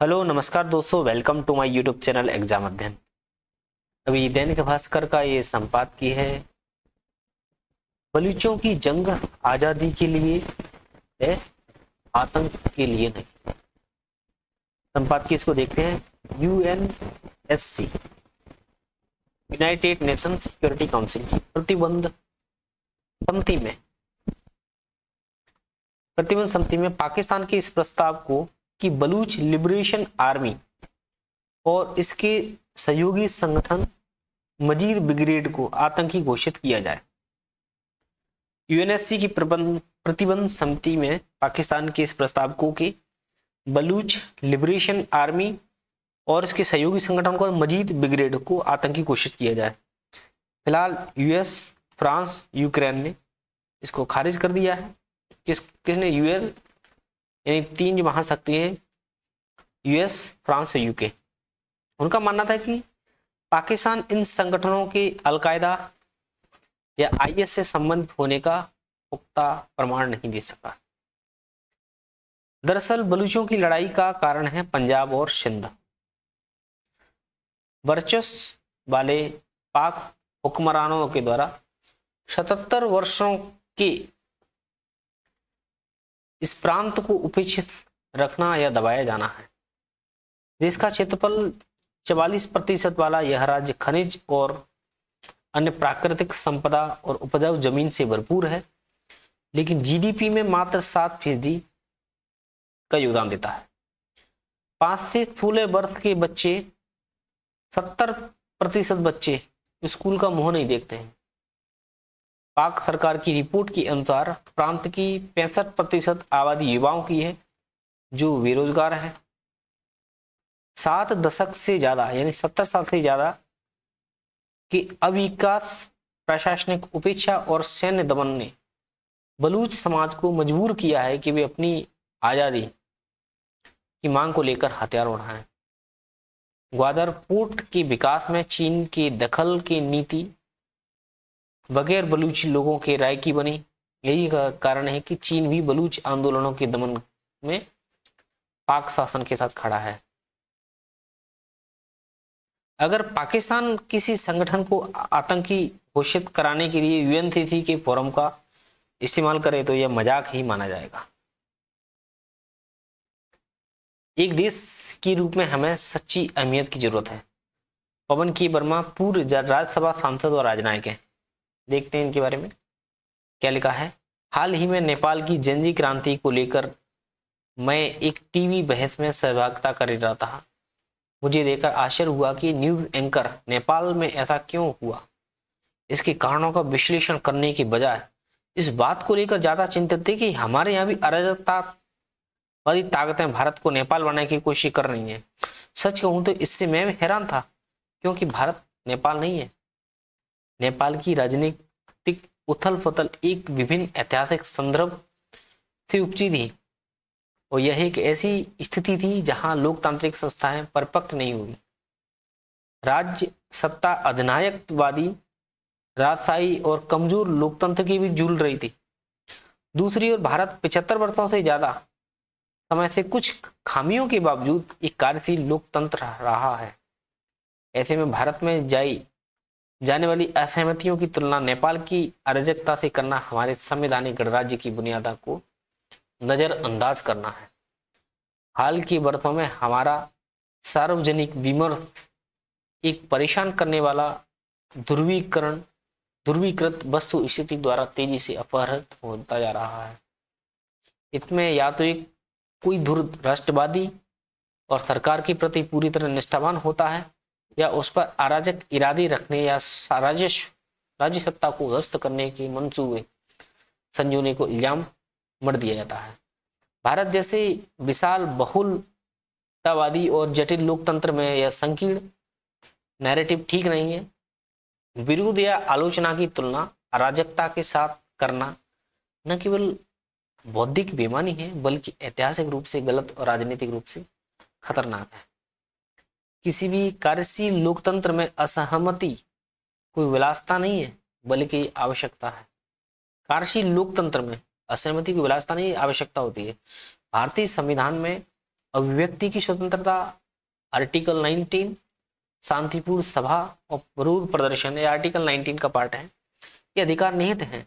Hello नमस्कार दोस्तों, welcome to my YouTube channel exam Adhyayan. अभी दैनिक भास्कर का ये संपादकीय है, बलूचों की जंग आजादी के लिए है, आतंक के लिए नहीं। संपादकीय इसको देखते हैं। UNSC, United nation security council की प्रतिबंध समिति में पाकिस्तान के इस प्रस्ताव को कि बलूच लिबरेशन आर्मी और इसके सहयोगी संगठन मजीद ब्रिगेड को आतंकी घोषित किया जाए। यूएनएससी की प्रतिबंध समिति में पाकिस्तान के इस प्रस्ताव को कि बलूच लिबरेशन आर्मी और इसके सहयोगी संगठन को मजीद ब्रिगेड को आतंकी घोषित किया जाए। फिलहाल यूएस, फ्रांस, यूक्रेन ने इसको खारिज कर दिया है। किसने? यूएन, यानी तीन जो महाशक्ति हैं, यूएस, फ्रांस और यूके। उनका मानना था कि पाकिस्तान इन संगठनों के अलकायदा या आईएस से संबंधित होने का पुख्ता प्रमाण नहीं दे सका। दरअसल बलूचों की लड़ाई का कारण है पंजाब और सिंध। वर्चस्व वाले पाक हुक्मरानों के द्वारा 77 वर्षों के इस प्रांत को उपेक्षित रखना या दबाया जाना है। देश का क्षेत्रफल 44% वाला यह राज्य खनिज और अन्य प्राकृतिक संपदा और उपजाऊ जमीन से भरपूर है, लेकिन जीडीपी में मात्र 7% का योगदान देता है। 5 से 16 वर्ष के बच्चे, 70% बच्चे स्कूल का मुंह नहीं देखते हैं। पाक सरकार की रिपोर्ट के अनुसार प्रांत की 65% आबादी युवाओं की है जो बेरोजगार है। 7 दशक से ज्यादा यानी 70 साल से ज्यादा की अविकास, प्रशासनिक उपेक्षा और सैन्य दमन ने बलूच समाज को मजबूर किया है कि वे अपनी आजादी की मांग को लेकर हथियार उठाएं। ग्वादर पोर्ट के विकास में चीन के दखल की नीति बगैर बलूची लोगों के राय की बनी। यही कारण है कि चीन भी बलूच आंदोलनों के दमन में पाक शासन के साथ खड़ा है। अगर पाकिस्तान किसी संगठन को आतंकी घोषित कराने के लिए यूएनसीसी के फोरम का इस्तेमाल करे तो यह मजाक ही माना जाएगा। एक देश के रूप में हमें सच्ची अहमियत की जरूरत है। पवन की वर्मा पूर्व राज्यसभा सांसद और राजनयिक हैं। देखते हैं इनके बारे में क्या लिखा है। हाल ही में नेपाल की जनजी क्रांति को लेकर मैं एक टीवी बहस में सहभागिता कर रहा था। मुझे देखकर आश्चर्य हुआ कि न्यूज एंकर नेपाल में ऐसा क्यों हुआ। इसके कारणों का विश्लेषण करने के बजाय इस बात को लेकर ज्यादा चिंतित थे कि हमारे यहाँ भी अराजकतावादी ताकतें भारत को नेपाल बनाने की कोशिश कर रही हैं। सच कहूं तो इससे मैं हैरान था, क्योंकि भारत नेपाल नहीं है। नेपाल की राजनीतिक उथल पुथल एक विभिन्न ऐतिहासिक संदर्भ से उपजी थी और यह एक ऐसी स्थिति थी जहां लोकतांत्रिक संस्थाएं परिपक्व नहीं हुई। राज्य सत्ता अधिनायकवादी, राजशाही और कमजोर लोकतंत्र की भी झूल रही थी। दूसरी ओर भारत 75 वर्षों से ज्यादा समय से कुछ खामियों के बावजूद एक कार्यशील लोकतंत्र रहा है। ऐसे में भारत में जाने वाली असहमतियों की तुलना नेपाल की अराजकता से करना हमारे संवैधानिक गणराज्य की बुनियाद को नजरअंदाज करना है। हाल के वर्षों में हमारा सार्वजनिक विमर्श एक परेशान करने वाला ध्रुवीकृत वस्तु स्थिति द्वारा तेजी से अपहरित होता जा रहा है। इसमें या तो एक कोई धुर राष्ट्रवादी और सरकार के प्रति पूरी तरह निष्ठावान होता है, या उस पर अराजक इरादे रखने या राज्य सत्ता को ध्वस्त करने के मंसूबे संजोने को इल्जाम मर दिया जाता है। भारत जैसे विशाल बहुलतावादी और जटिल लोकतंत्र में यह संकीर्ण नैरेटिव ठीक नहीं है। विरोध या आलोचना की तुलना अराजकता के साथ करना न केवल बौद्धिक बेईमानी है, बल्कि ऐतिहासिक रूप से गलत और राजनीतिक रूप से खतरनाक है। किसी भी कार्यशील लोकतंत्र में असहमति कोई विलासिता नहीं है, बल्कि आवश्यकता है। कार्यशील लोकतंत्र में असहमति की विलासिता नहीं, आवश्यकता होती है। भारतीय संविधान में अभिव्यक्ति की स्वतंत्रता आर्टिकल 19, शांतिपूर्ण सभा और विरोध प्रदर्शन, ये आर्टिकल 19 का पार्ट है, ये अधिकार निहित हैं।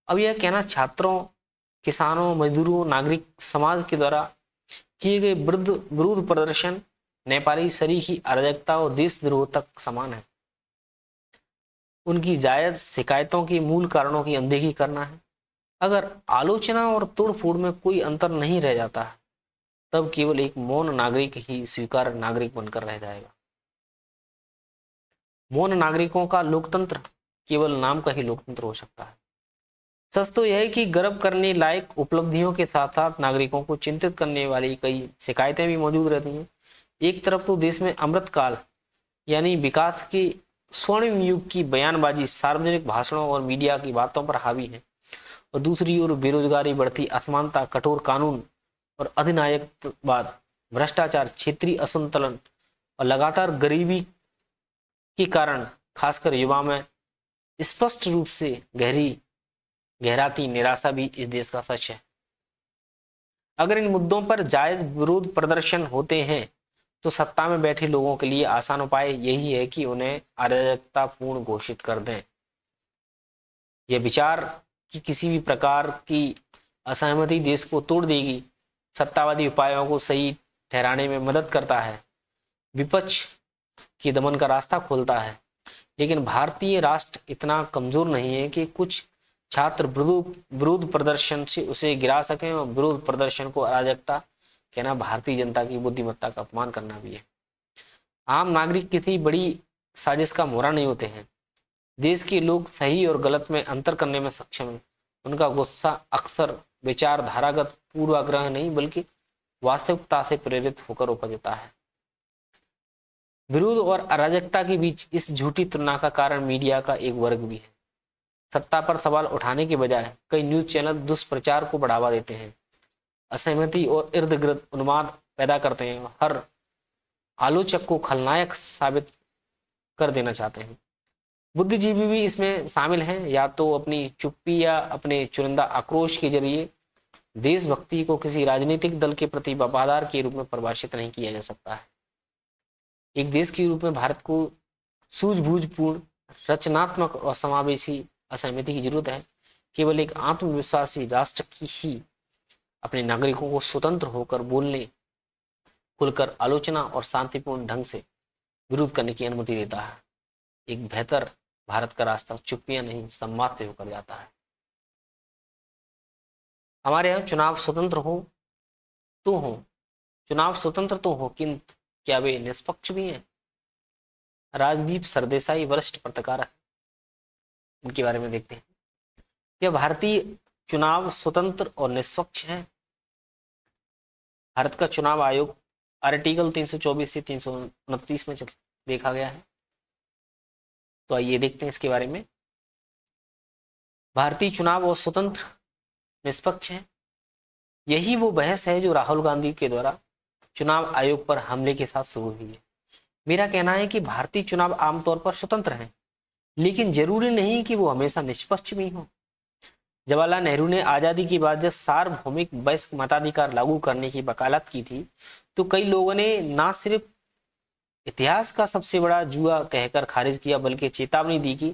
अब यह कहना छात्रों, किसानों, मजदूरों, नागरिक समाज के द्वारा किए गए विरोध प्रदर्शन नेपाली सरीखी अराजकता और देशद्रोह तक समान है। उनकी जायज शिकायतों के मूल कारणों की अनदेखी करना है। अगर आलोचना और तोड़फोड़ में कोई अंतर नहीं रह जाता है, तब केवल एक मौन नागरिक ही स्वीकार्य नागरिक बनकर रह जाएगा। मौन नागरिकों का लोकतंत्र केवल नाम का ही लोकतंत्र हो सकता है। सच तो यह है कि गर्व करने लायक उपलब्धियों के साथ साथ नागरिकों को चिंतित करने वाली कई शिकायतें भी मौजूद रहती हैं। एक तरफ तो देश में अमृतकाल यानी विकास के स्वर्णिम युग की बयानबाजी सार्वजनिक भाषणों और मीडिया की बातों पर हावी है, और दूसरी ओर बेरोजगारी, बढ़ती असमानता, कठोर कानून और अधिनायकवाद, भ्रष्टाचार, क्षेत्रीय असंतुलन और लगातार गरीबी के कारण खासकर युवा में स्पष्ट रूप से गहराती निराशा भी इस देश का सच है। अगर इन मुद्दों पर जायज विरोध प्रदर्शन होते हैं तो सत्ता में बैठे लोगों के लिए आसान उपाय यही है कि उन्हें अराजकतापूर्ण घोषित कर दें। यह विचार कि किसी भी प्रकार की असहमति देश को तोड़ देगी, सत्तावादी उपायों को सही ठहराने में मदद करता है, विपक्ष के दमन का रास्ता खोलता है। लेकिन भारतीय राष्ट्र इतना कमजोर नहीं है कि कुछ छात्र विरोध प्रदर्शन से उसे गिरा सकें, और विरोध प्रदर्शन को अराजकता कहना भारतीय जनता की बुद्धिमत्ता का अपमान करना भी है। आम नागरिक किसी बड़ी साजिश का मोहरा नहीं होते हैं। देश के लोग सही और गलत में अंतर करने में सक्षम हैं। उनका गुस्सा अक्सर विचारधारागत पूर्वाग्रह नहीं बल्कि वास्तविकता से प्रेरित होकर उपजता है। विरोध और अराजकता के बीच इस झूठी तुलना का कारण मीडिया का एक वर्ग भी है। सत्ता पर सवाल उठाने के बजाय कई न्यूज चैनल दुष्प्रचार को बढ़ावा देते हैं, असहमति और इर्द गिर्द उन्माद पैदा करते हैं, हर आलोचक को खलनायक साबित कर देना चाहते हैं। बुद्धिजीवी भी इसमें शामिल हैं। या तो अपनी चुप्पी या अपने चुनिंदा आक्रोश के जरिए देशभक्ति को किसी राजनीतिक दल के प्रति वफादार के रूप में परिभाषित नहीं किया जा सकता है। एक देश के रूप में भारत को सूझबूझपूर्ण, रचनात्मक और समावेशी असहमति की जरूरत है। केवल एक आत्मविश्वासी राष्ट्र की ही अपने नागरिकों को स्वतंत्र होकर बोलने, खुलकर आलोचना और शांतिपूर्ण ढंग से विरोध करने की अनुमति देता है। एक बेहतर भारत का रास्ता चुप्पियां नहीं, संवाद से होकर जाता है। हमारे यहाँ चुनाव स्वतंत्र हो, चुनाव स्वतंत्र तो हो, किंतु क्या वे निष्पक्ष भी हैं? राजदीप सरदेसाई वरिष्ठ पत्रकार है, इनके बारे में देखते हैं। क्या भारतीय चुनाव स्वतंत्र और निष्पक्ष है? भारत का चुनाव आयोग आर्टिकल 324 से 329 में देखा गया है। तो आइए देखते हैं इसके बारे में। भारतीय चुनाव और स्वतंत्र निष्पक्ष है, यही वो बहस है जो राहुल गांधी के द्वारा चुनाव आयोग पर हमले के साथ शुरू हुई है। मेरा कहना है कि भारतीय चुनाव आमतौर पर स्वतंत्र हैं, लेकिन जरूरी नहीं कि वो हमेशा निष्पक्ष भी हो। जवाहरलाल नेहरू ने आजादी के बाद जब सार्वभौमिक वयस्क मताधिकार लागू करने की वकालत की थी, तो कई लोगों ने ना सिर्फ इतिहास का सबसे बड़ा जुआ कहकर खारिज किया, बल्कि चेतावनी दी कि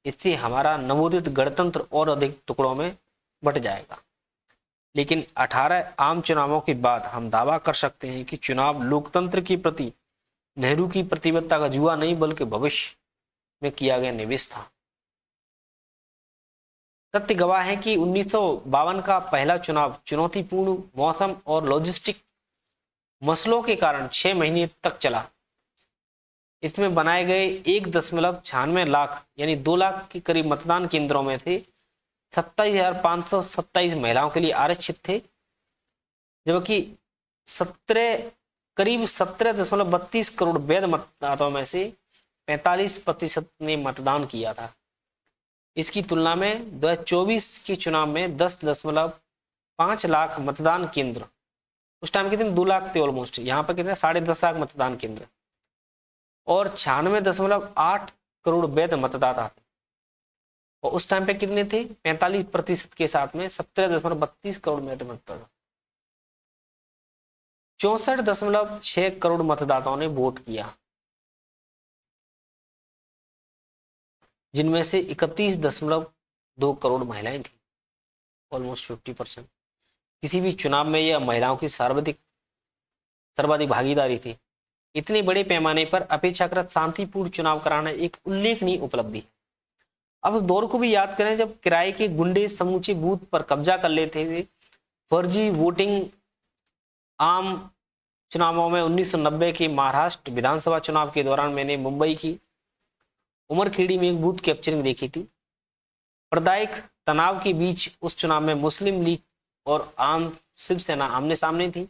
इससे हमारा नवोदित गणतंत्र और अधिक टुकड़ों में बंट जाएगा। लेकिन 18 आम चुनावों के बाद हम दावा कर सकते हैं कि चुनाव लोकतंत्र के प्रति नेहरू की प्रतिबद्धता का जुआ नहीं बल्कि भविष्य में किया गया निवेश था। तथ्य गवाह है कि 1952 का पहला चुनाव चुनौतीपूर्ण मौसम और लॉजिस्टिक मसलों के कारण 6 महीने तक चला। इसमें बनाए गए 1.96 लाख यानी 2 लाख के करीब मतदान केंद्रों में से 27,527 महिलाओं के लिए आरक्षित थे, जबकि करीब 17.32 करोड़ वैध मतदाताओं में से 45% ने मतदान किया था। इसकी तुलना में 2024 के चुनाव में 10.5 लाख मतदान केंद्र, उस टाइम कितने 2 लाख थे ऑलमोस्ट, यहाँ पर कितने 10.5 लाख मतदान केंद्र और 96.8 करोड़ वैध मतदाता थे। और उस टाइम पे कितने थे 45% के साथ में 17.32 करोड़ वैध मतदाता। 64.6 करोड़ मतदाताओं ने वोट किया, जिनमें से 31.2 करोड़ महिलाएं थी, ऑलमोस्ट 50%। किसी भी चुनाव में यह महिलाओं की सर्वाधिक भागीदारी थी। इतने बड़े पैमाने पर अपेक्षाकृत शांतिपूर्ण चुनाव कराना एक उल्लेखनीय उपलब्धि है। अब उस दौर को भी याद करें जब किराए के गुंडे समूचे बूथ पर कब्जा कर लेते हुए फर्जी वोटिंग आम चुनावों में 1990 के महाराष्ट्र विधानसभा चुनाव के दौरान मैंने मुंबई की उमरखेड़ी में एक बूथ कैप्चरिंग देखी थी। प्रदायक तनाव के बीच उस चुनाव में मुस्लिम लीग और आम शिवसेना आमने सामने थी।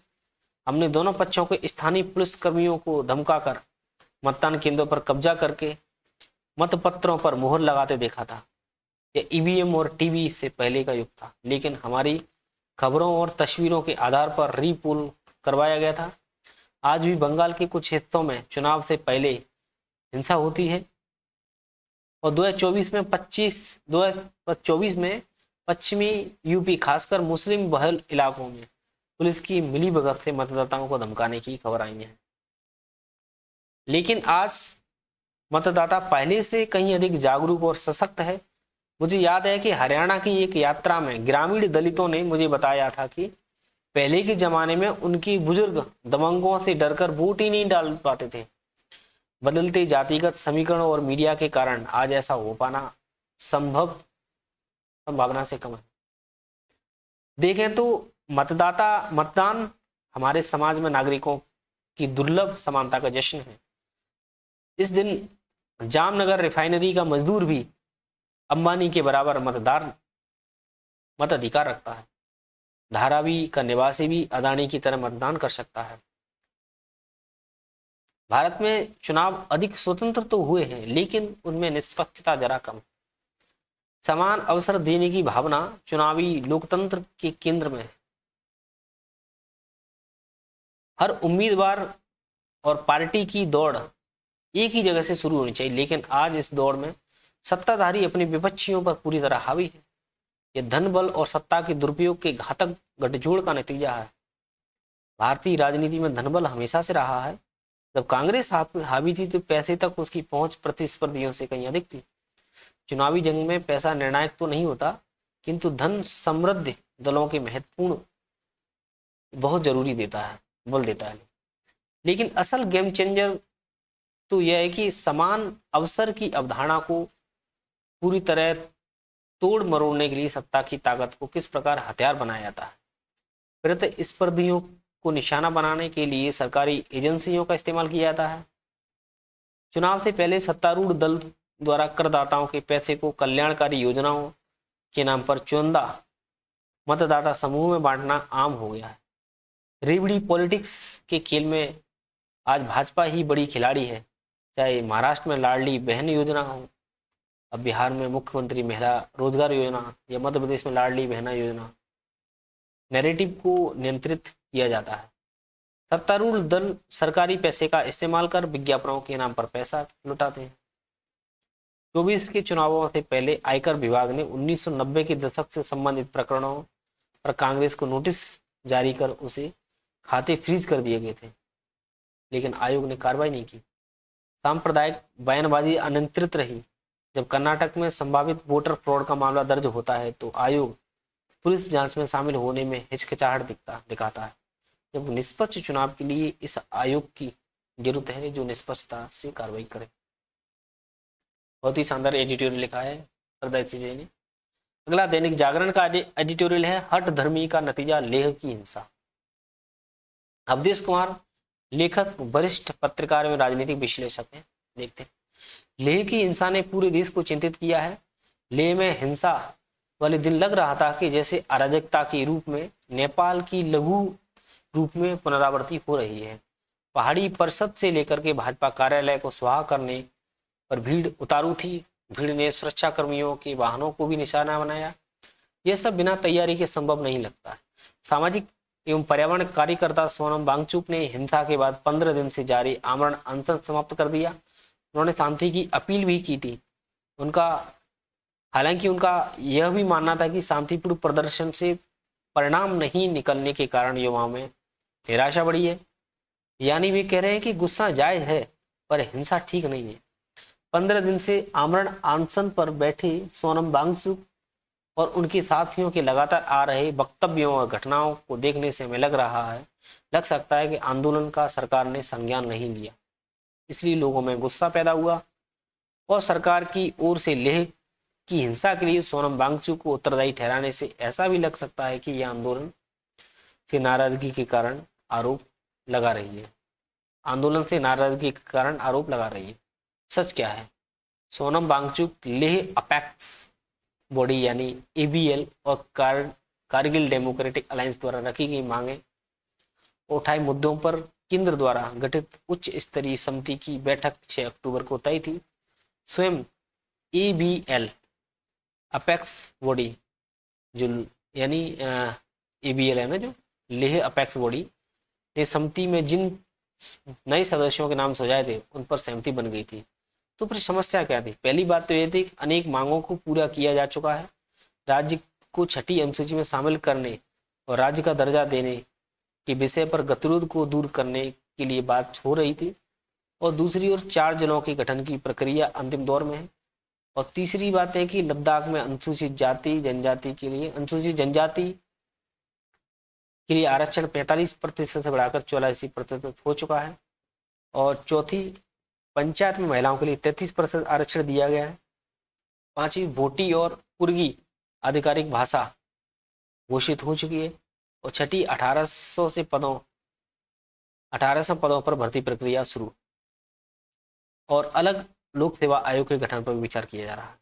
हमने दोनों पक्षों के स्थानीय पुलिस कर्मियों को धमकाकर मतदान केंद्रों पर कब्जा करके मतपत्रों पर मुहर लगाते देखा था। यह ईवीएम और टीवी से पहले का युग था, लेकिन हमारी खबरों और तस्वीरों के आधार पर रीपोल करवाया गया था। आज भी बंगाल के कुछ हिस्सों में चुनाव से पहले हिंसा होती है और 2024 में पश्चिमी यूपी खासकर मुस्लिम बहुल इलाकों में पुलिस की मिलीभगत से मतदाताओं को धमकाने की खबर आई है। लेकिन आज मतदाता पहले से कहीं अधिक जागरूक और सशक्त है। मुझे याद है कि हरियाणा की एक यात्रा में ग्रामीण दलितों ने मुझे बताया था कि पहले के जमाने में उनकी बुजुर्ग दबंगों से डरकर वोट ही नहीं डाल पाते थे। बदलते जातिगत समीकरण और मीडिया के कारण आज ऐसा हो पाना संभावना से कम है। देखें तो मतदान हमारे समाज में नागरिकों की दुर्लभ समानता का जश्न है। इस दिन जामनगर रिफाइनरी का मजदूर भी अंबानी के बराबर मताधिकार रखता है। धारावी का निवासी भी अदानी की तरह मतदान कर सकता है। भारत में चुनाव अधिक स्वतंत्र तो हुए हैं, लेकिन उनमें निष्पक्षता जरा कम। समान अवसर देने की भावना चुनावी लोकतंत्र के केंद्र में है। हर उम्मीदवार और पार्टी की दौड़ एक ही जगह से शुरू होनी चाहिए, लेकिन आज इस दौड़ में सत्ताधारी अपने विपक्षियों पर पूरी तरह हावी है। यह धन बल और सत्ता के दुरुपयोग के घातक गठजोड़ का नतीजा है। भारतीय राजनीति में धनबल हमेशा से रहा है। जब कांग्रेस हावी थी तो पैसे तक उसकी पहुंच प्रतिस्पर्धियों से कहीं अधिक थी। चुनावी जंग में पैसा निर्णायक तो नहीं होता, किंतु धन समृद्ध दलों के महत्वपूर्ण बहुत जरूरी बल देता है। लेकिन असल गेम चेंजर तो यह है कि समान अवसर की अवधारणा को पूरी तरह तोड़ मरोड़ने के लिए सत्ता की ताकत को किस प्रकार हथियार बनाया जाता है। प्रतिस्पर्धियों को निशाना बनाने के लिए सरकारी एजेंसियों का इस्तेमाल किया जाता है। चुनाव से पहले सत्तारूढ़ दल द्वारा करदाताओं के पैसे को कल्याणकारी योजनाओं के नाम पर चुनिंदा मतदाता समूह में बांटना आम हो गया है। रेवड़ी पॉलिटिक्स के खेल में आज भाजपा ही बड़ी खिलाड़ी है, चाहे महाराष्ट्र में लाडली बहन योजना हो, अब बिहार में मुख्यमंत्री महिला रोजगार योजना या मध्य प्रदेश में लाडली बहना योजना। नैरेटिव को नियंत्रित किया जाता है। सत्तारूढ़ दल सरकारी पैसे का इस्तेमाल कर विज्ञापनों के नाम पर पैसा लुटाते हैं। 24 के चुनावों से पहले आयकर विभाग ने 1990 के दशक से संबंधित प्रकरणों पर कांग्रेस को नोटिस जारी कर उसे खाते फ्रीज कर दिए गए थे, लेकिन आयोग ने कार्रवाई नहीं की। सांप्रदायिक बयानबाजी अनियंत्रित रही। जब कर्नाटक में संभावित वोटर फ्रॉड का मामला दर्ज होता है तो आयोग पुलिस जांच में शामिल होने में हिचकिचाहट दिखाता है। जब निष्पक्ष चुनाव के लिए इस आयोग की जरूरत है जो निष्पक्षता से कार्रवाई करे। बहुत ही शानदार एडिटोरियल लिखा है हरदीप सिंह जी ने। अगला दैनिक जागरण का एडिटोरियल है हठ धर्मी का नतीजा लेह की हिंसा। अवधेश कुमार लेखक, वरिष्ठ पत्रकार एवं राजनीतिक विश्लेषक हैं। देखते हैं, लेह की हिंसा ने पूरे देश को चिंतित किया है। लेह में हिंसा वाले दिन लग रहा था कि जैसे अराजकता के रूप में नेपाल की लघु रूप में पुनरावृत्ति हो रही है। पहाड़ी परिषद से लेकर के भाजपा कार्यालय को सुहा करने पर भीड़ उतारू थी। भीड़ ने सुरक्षा कर्मियों के वाहनों को भी निशाना बनाया। यह सब बिना तैयारी के संभव नहीं लगता। सामाजिक एवं पर्यावरण कार्यकर्ता सोनम वांगचुक ने हिंसा के बाद 15 दिन से जारी आमरण अनशन समाप्त कर दिया। उन्होंने शांति की अपील भी की थी। हालांकि उनका यह भी मानना था कि शांतिपूर्ण प्रदर्शन से परिणाम नहीं निकलने के कारण युवाओं में निराशा बढ़ी है। यानी वे कह रहे हैं कि गुस्सा जायज है पर हिंसा ठीक नहीं है। 15 दिन से आमरण अनशन पर बैठे सोनम वांगचुक और उनके साथियों के लगातार आ रहे वक्तव्यों और घटनाओं को देखने से हमें लग सकता है कि आंदोलन का सरकार ने संज्ञान नहीं लिया, इसलिए लोगों में गुस्सा पैदा हुआ और सरकार की ओर से लेह की हिंसा के लिए सोनम वांगचुक को उत्तरदायी ठहराने से ऐसा भी लग सकता है कि यह आंदोलन से नाराजगी के कारण आरोप लगा रही है। आंदोलन से नाराजगी के कारण आरोप लगा रही है। सच क्या है? सोनम वांगचुक लेह अपेक्स बॉडी यानी एबीएल और कारगिल डेमोक्रेटिक अलायंस द्वारा रखी गई मांगे उठाए मुद्दों पर केंद्र द्वारा गठित उच्च स्तरीय समिति की बैठक 6 अक्टूबर को तय थी। स्वयं एबीएल अपेक्स बॉडी जो यानी एबीएल है ना, जो लेह अपेक्स बॉडी ने समिति में जिन नए सदस्यों के नाम सुझाए थे उन पर सहमति बन गई थी। तो फिर समस्या क्या थी? पहली बात तो यह थी कि अनेक मांगों को पूरा किया जा चुका है। राज्य को छठी अनुसूची में शामिल करने और राज्य का दर्जा देने के विषय पर गतिरोध को दूर करने के लिए बात हो रही थी और दूसरी ओर 4 जिलों के गठन की प्रक्रिया अंतिम दौर में है। और तीसरी बात है कि लद्दाख में अनुसूचित जाति जनजाति के लिए आरक्षण 45% से बढ़ाकर 84% हो चुका है। और चौथी, पंचायत में महिलाओं के लिए 33% आरक्षण दिया गया है। 5वीं, भोटी और कुर्गी आधिकारिक भाषा घोषित हो चुकी है। और 6ठी, 1800 पदों पर भर्ती प्रक्रिया शुरू और अलग लोक सेवा आयोग के गठन पर विचार किया जा रहा है।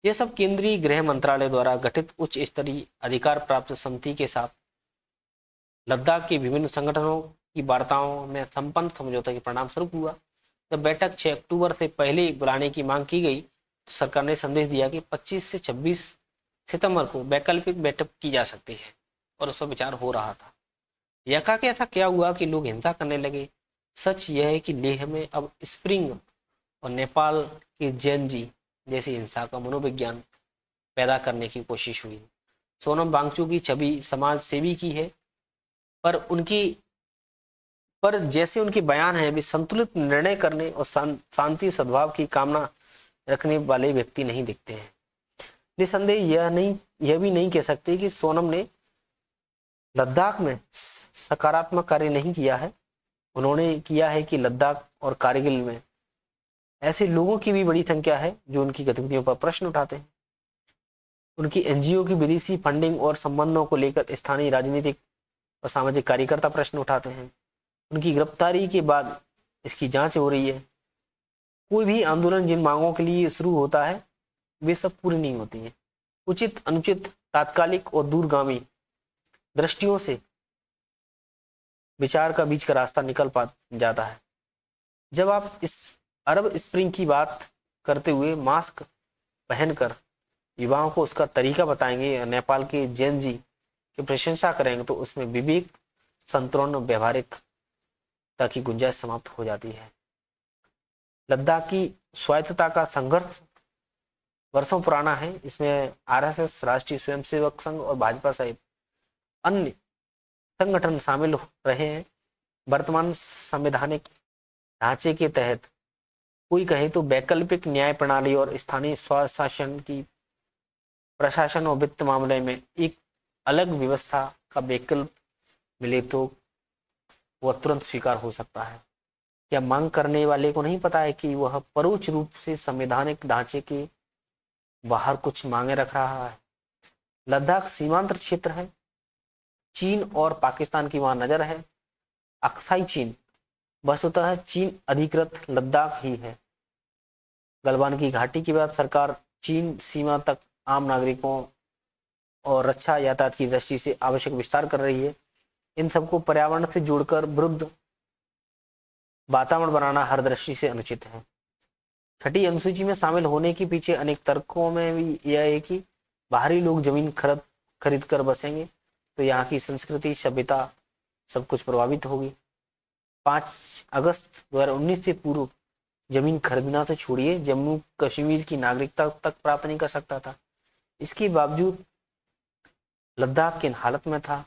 यह सब केंद्रीय गृह मंत्रालय द्वारा गठित उच्च स्तरीय अधिकार प्राप्त समिति के साथ लद्दाख के विभिन्न संगठनों की वार्ताओं में संपन्न समझौते के परिणाम स्वरूप हुआ। जब बैठक 6 अक्टूबर से पहले बुलाने की मांग की गई तो सरकार ने संदेश दिया कि 25 से 26 सितंबर को वैकल्पिक बैठक की जा सकती है और उस पर विचार हो रहा था। यकाएक ऐसा क्या हुआ कि लोग हिंसा करने लगे? सच यह है कि लेह में अब स्प्रिंग और नेपाल के जेएनजी जैसी हिंसा का मनोविज्ञान पैदा करने की कोशिश हुई। सोनम वांगचुक की छवि समाज सेवी की है, पर जैसे उनके बयान हैं वे संतुलित निर्णय करने और शांति सद्भाव की कामना रखने वाले व्यक्ति नहीं दिखते हैं। निसंदेह यह भी नहीं कह सकते कि सोनम ने लद्दाख में सकारात्मक कार्य नहीं किया है। उन्होंने किया है कि लद्दाख और कारगिल में ऐसे लोगों की भी बड़ी संख्या है जो उनकी गतिविधियों पर प्रश्न उठाते हैं। उनकी एनजीओ की विदेशी फंडिंग और संबंधों को लेकर स्थानीय राजनीतिक और सामाजिक कार्यकर्ता प्रश्न उठाते हैं। उनकी गिरफ्तारी के बाद इसकी जांच हो रही है। कोई भी आंदोलन जिन मांगों के लिए शुरू होता है वे सब पूरी नहीं होती हैं। उचित, अनुचित, तात्कालिक और दूरगामी दृष्टियों से विचार का बीच का रास्ता निकल पा जाता है। जब आप इस अरब स्प्रिंग की बात करते हुए मास्क पहनकर युवाओं को उसका तरीका बताएंगे और नेपाल के जेएनजी की प्रशंसा करेंगे तो उसमें विवेक, संतुलन और व्यवहारिकता की गुंजाइश समाप्त हो जाती है। लद्दाख की स्वायत्तता का संघर्ष वर्षों पुराना है। इसमें आरएसएस, राष्ट्रीय स्वयंसेवक संघ और भाजपा सहित अन्य संगठन शामिल रहे हैं। वर्तमान संवैधानिक ढांचे के तहत कोई कहे तो वैकल्पिक न्याय प्रणाली और स्थानीय स्वशासन की प्रशासन और वित्त मामले में एक अलग व्यवस्था का विकल्प मिले तो वह तुरंत स्वीकार हो सकता है। क्या मांग करने वाले को नहीं पता है कि वह परोक्ष रूप से संवैधानिक ढांचे के बाहर कुछ मांगे रख रहा है? लद्दाख सीमांत क्षेत्र है। चीन और पाकिस्तान की वहां नजर है। अक्साई चीन, वस्तुतः चीन अधिकृत लद्दाख ही है। गलवान की घाटी के बाद सरकार चीन सीमा तक आम नागरिकों और रक्षा यातायात की दृष्टि से आवश्यक विस्तार कर रही है। इन सबको पर्यावरण से जोड़कर विरुद्ध वातावरण बनाना हर दृष्टि से अनुचित है। छठी अनुसूची में शामिल होने के पीछे अनेक तर्कों में भी यह है कि बाहरी लोग जमीन खरीद कर बसेंगे तो यहाँ की संस्कृति, सभ्यता सब कुछ प्रभावित होगी। 5 अगस्त 2019 से पूर्व जमीन खरीदना तो छोड़िए, जम्मू कश्मीर की नागरिकता तक प्राप्त नहीं कर सकता था। इसके बावजूद लद्दाख किन हालत में था?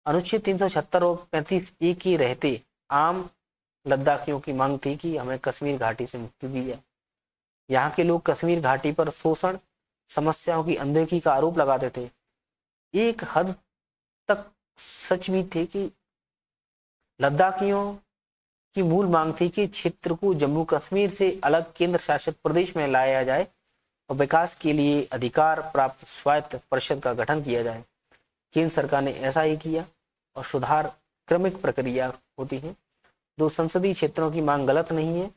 अनुच्छेद 376 और 35A के रहते आम लद्दाखियों की मांग थी कि हमें कश्मीर घाटी से मुक्ति दी जाए। यहाँ के लोग कश्मीर घाटी पर शोषण, समस्याओं की अनदेखी का आरोप लगाते थे। एक हद तक सच भी थे कि लद्दाखियों की मूल मांग थी कि क्षेत्र को जम्मू कश्मीर से अलग केंद्र शासित प्रदेश में लाया जाए और विकास के लिए अधिकार प्राप्त स्वायत्त परिषद का गठन किया जाए। केंद्र सरकार ने ऐसा ही किया और सुधार क्रमिक प्रक्रिया होती है। दो संसदीय क्षेत्रों की मांग गलत नहीं है,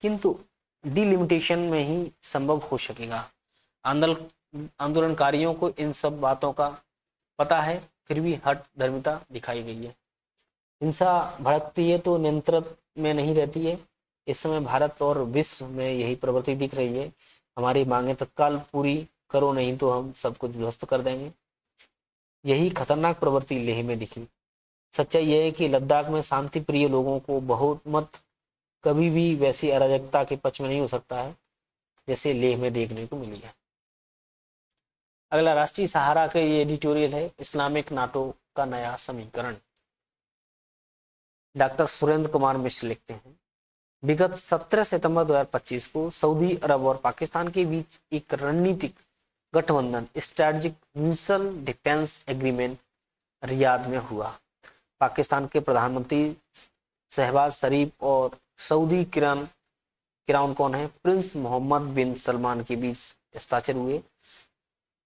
किंतु डिलिमिटेशन में ही संभव हो सकेगा। आंदोलनकारियों को इन सब बातों का पता है, फिर भी हठ धर्मिता दिखाई गई है। हिंसा भड़कती है तो नियंत्रण में नहीं रहती है। इस समय भारत और विश्व में यही प्रवृत्ति दिख रही है। हमारी मांगे तत्काल पूरी करो, नहीं तो हम सब कुछ ध्वस्त कर देंगे। यही खतरनाक प्रवृत्ति लेह में दिखी। सच्चाई यह है कि लद्दाख में शांति प्रिय लोगों को बहुमत कभी भी वैसी अराजकता के पक्ष में नहीं हो सकता है जैसे लेह में देखने को मिली है। अगला राष्ट्रीय सहारा का ये एडिटोरियल है, इस्लामिक नाटो का नया समीकरण। डॉक्टर सुरेंद्र कुमार मिश्र लिखते हैं, विगत 17 सितंबर 2025 को सऊदी अरब और पाकिस्तान के बीच एक रणनीतिक गठबंधन strategic mutual defence agreement Riyadh में हुआ। पाकिस्तान के प्रधानमंत्री शहबाज शरीफ और सऊदी किराउन कौन है, प्रिंस मोहम्मद बिन सलमान के बीच हस्ताक्षर हुए,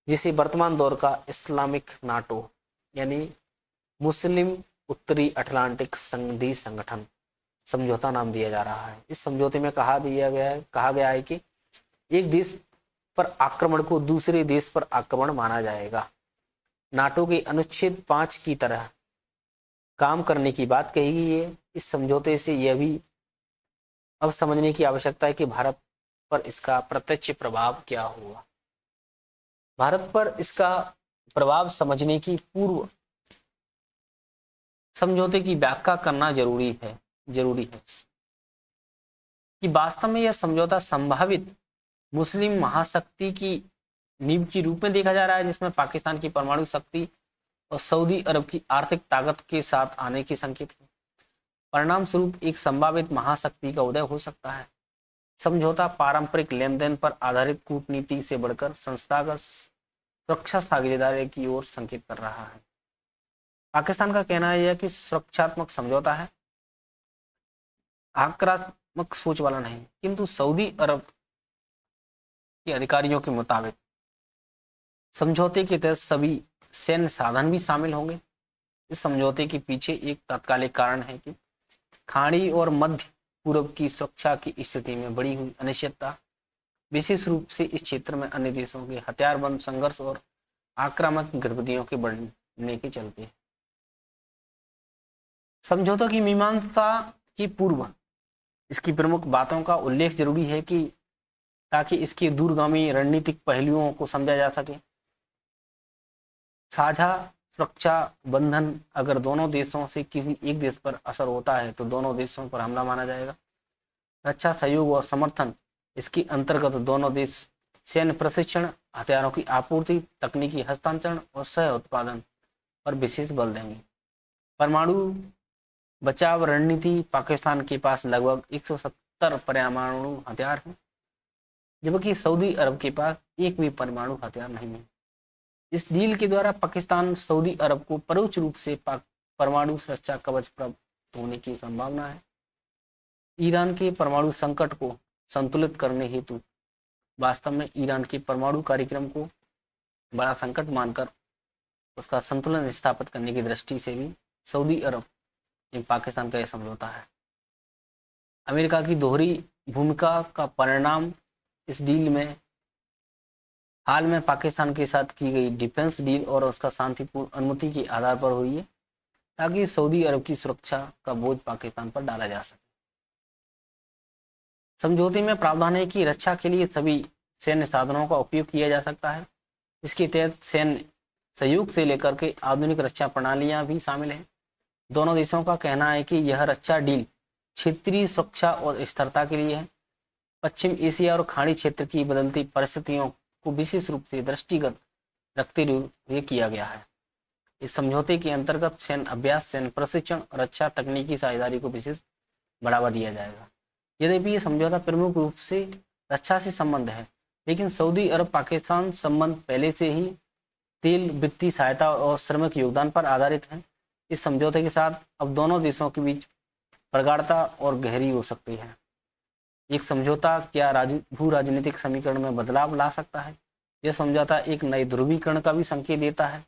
जिसे वर्तमान दौर का इस्लामिक नाटो यानी मुस्लिम उत्तरी अटलांटिक संधि संगठन समझौता नाम दिया जा रहा है। इस समझौते में कहा गया है कि एक देश पर आक्रमण को दूसरे देश पर आक्रमण माना जाएगा। नाटो के अनुच्छेद 5 की तरह काम करने की बात कही गई है। इस समझौते से यह भी अब समझने की आवश्यकता है कि भारत पर इसका प्रत्यक्ष प्रभाव क्या होगा। भारत पर इसका प्रभाव समझने की पूर्व समझौते की व्याख्या करना जरूरी है कि वास्तव में यह समझौता संभावित मुस्लिम महाशक्ति की नींव के रूप में देखा जा रहा है, जिसमें पाकिस्तान की परमाणु शक्ति और सऊदी अरब की आर्थिक ताकत के साथ आने के संकेत है। परिणाम स्वरूप एक संभावित महाशक्ति का उदय हो सकता है। समझौता पारंपरिक लेन देन पर आधारित कूटनीति से बढ़कर संस्थागत सुरक्षा साझेदारी की ओर संकेत कर रहा है। पाकिस्तान का कहना है कि सुरक्षात्मक समझौता है, आक्रामक सोच वाला नहीं, किंतु सऊदी अरब के अधिकारियों के मुताबिक समझौते के तहत सभी सैन्य साधन भी शामिल होंगे। इस समझौते के पीछे एक तात्कालिक कारण है कि खाड़ी और मध्य पूर्व की सुरक्षा की स्थिति में बढ़ी हुई अनिश्चितता, विशेष रूप से इस क्षेत्र में अन्य देशों के हथियारबंद संघर्ष और आक्रामक गतिविधियों के बढ़ने के चलते। समझौतों की मीमांसा की पूर्व इसकी प्रमुख बातों का उल्लेख जरूरी है कि ताकि इसके दूरगामी रणनीतिक पहलुओं को समझा जा सके। साझा सुरक्षा बंधन अगर दोनों देशों से किसी एक देश पर असर होता है तो दोनों देशों पर हमला माना जाएगा। रक्षा सहयोग और समर्थन इसके अंतर्गत दोनों देश सैन्य प्रशिक्षण, हथियारों की आपूर्ति, तकनीकी हस्तांतरण और सह उत्पादन पर विशेष बल देंगे। परमाणु बचाव रणनीति, पाकिस्तान के पास लगभग 170 परमाणु हथियार हैं, जबकि सऊदी अरब के पास एक भी परमाणु हथियार नहीं है। इस डील के द्वारा पाकिस्तान सऊदी अरब को परोक्ष रूप से परमाणु सुरक्षा कवच प्राप्त होने की संभावना है। ईरान के परमाणु संकट को संतुलित करने हेतु वास्तव में ईरान के परमाणु कार्यक्रम को बड़ा संकट मानकर उसका संतुलन स्थापित करने की दृष्टि से भी सऊदी अरब एवं पाकिस्तान का यह समझौता है। अमेरिका की दोहरी भूमिका का परिणाम इस डील में हाल में पाकिस्तान के साथ की गई डिफेंस डील और उसका शांतिपूर्ण अनुमति के आधार पर हुई है, ताकि सऊदी अरब की सुरक्षा का बोझ पाकिस्तान पर डाला जा सके। समझौते में प्रावधान है कि रक्षा के लिए सभी सैन्य साधनों का उपयोग किया जा सकता है। इसके तहत सैन्य सहयोग से लेकर के आधुनिक रक्षा प्रणालियां भी शामिल हैं। दोनों देशों का कहना है कि यह रक्षा डील क्षेत्रीय सुरक्षा और स्थिरता के लिए है। पश्चिम एशिया और खाड़ी क्षेत्र की बदलती परिस्थितियों को विशेष रूप से दृष्टिगत रखते हुए किया गया है। इस समझौते के अंतर्गत सैन्य अभ्यास, सैन्य प्रशिक्षण और रक्षा तकनीकी साझेदारी को विशेष बढ़ावा दिया जाएगा। यद्यपि ये समझौता प्रमुख रूप से रक्षा से संबंध है, लेकिन सऊदी अरब पाकिस्तान संबंध पहले से ही तेल, वित्तीय सहायता और श्रमिक योगदान पर आधारित है। इस समझौते के साथ अब दोनों देशों के बीच प्रगाढ़ता और गहरी हो सकती है। एक समझौता क्या भू राजनीतिक समीकरण में बदलाव ला सकता है? यह समझौता एक नए ध्रुवीकरण का भी संकेत देता है,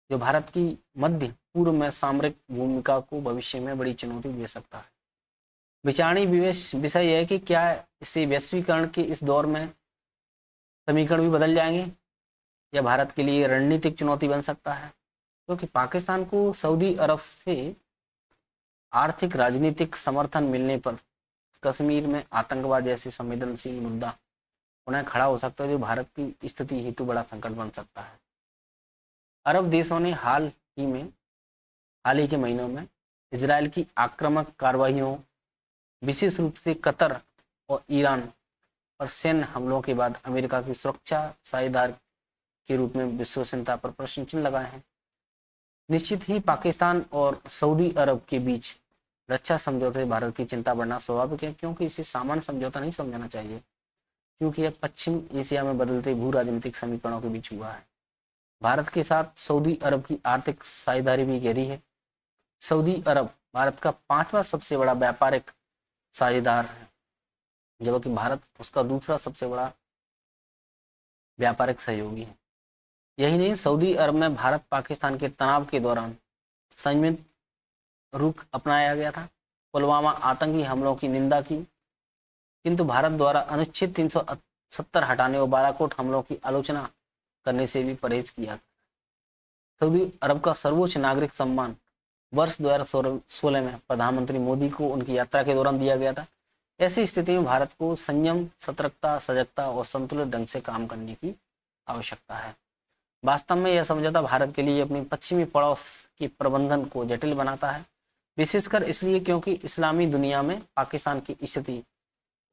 जो भारत की मध्य पूर्व में सामरिक भूमिका को भविष्य में बड़ी चुनौती दे सकता है। विचारणीय विषय यह है कि क्या इससे वैश्वीकरण के इस दौर में समीकरण भी बदल जाएंगे या भारत के लिए रणनीतिक चुनौती बन सकता है, क्योंकि पाकिस्तान को सऊदी अरब से आर्थिक राजनीतिक समर्थन मिलने पर कश्मीर में आतंकवाद जैसे संवेदनशील मुद्दा उन्हें खड़ा हो सकता है, जो भारत की स्थिति हेतु बड़ा संकट बन सकता है। अरब देशों ने हाल ही के महीनों में इजराइल की आक्रामक कार्रवाइयों, विशेष रूप से कतर और ईरान पर सैन्य हमलों के बाद अमेरिका की सुरक्षा साझेदार के रूप में विश्वसनीयता पर प्रश्न चिन्ह लगाए हैं। निश्चित ही पाकिस्तान और सऊदी अरब के बीच रक्षा समझौते से भारत की चिंता बढ़ना स्वाभाविक है, क्योंकि इसे सामान्य समझौता नहीं समझना चाहिए, क्योंकि यह पश्चिम एशिया में बदलते भू राजनीतिक समीकरणों के बीच हुआ है। भारत के साथ सऊदी अरब की आर्थिक साझेदारी भी गहरी है। सऊदी अरब भारत का 5वां सबसे बड़ा व्यापारिक साझेदार है, जबकि भारत उसका दूसरा सबसे बड़ा व्यापारिक सहयोगी है। यही नहीं, सऊदी अरब में भारत पाकिस्तान के तनाव के दौरान संयमित रुख अपनाया गया था। पुलवामा आतंकी हमलों की निंदा की, किंतु भारत द्वारा अनुच्छेद 370 हटाने और बालाकोट हमलों की आलोचना करने से भी परहेज किया। सऊदी अरब का सर्वोच्च नागरिक सम्मान वर्ष 2016 में प्रधानमंत्री मोदी को उनकी यात्रा के दौरान दिया गया था। ऐसी स्थिति में भारत को संयम, सतर्कता, सजगता और संतुलित ढंग से काम करने की आवश्यकता है। वास्तव में यह समझौता भारत के लिए अपनी पश्चिमी पड़ोस के प्रबंधन को जटिल बनाता है, विशेषकर इसलिए क्योंकि इस्लामी दुनिया में पाकिस्तान की स्थिति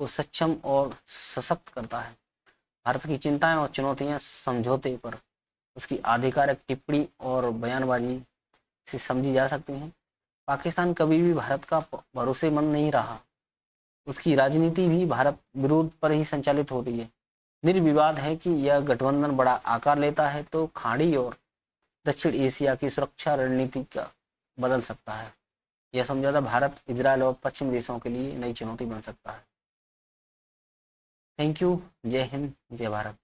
को सक्षम और सशक्त करता है। भारत की चिंताएं और चुनौतियां समझौते पर उसकी आधिकारिक टिप्पणी और बयानबाजी से समझी जा सकती हैं। पाकिस्तान कभी भी भारत का भरोसेमंद नहीं रहा। उसकी राजनीति भी भारत विरोध पर ही संचालित होती है। निर्विवाद है कि यह गठबंधन बड़ा आकार लेता है तो खाड़ी और दक्षिण एशिया की सुरक्षा रणनीति का बदल सकता है। यह समझौता भारत, इजरायल और पश्चिम देशों के लिए नई चुनौती बन सकता है। Thank you. जय हिंद, जय भारत।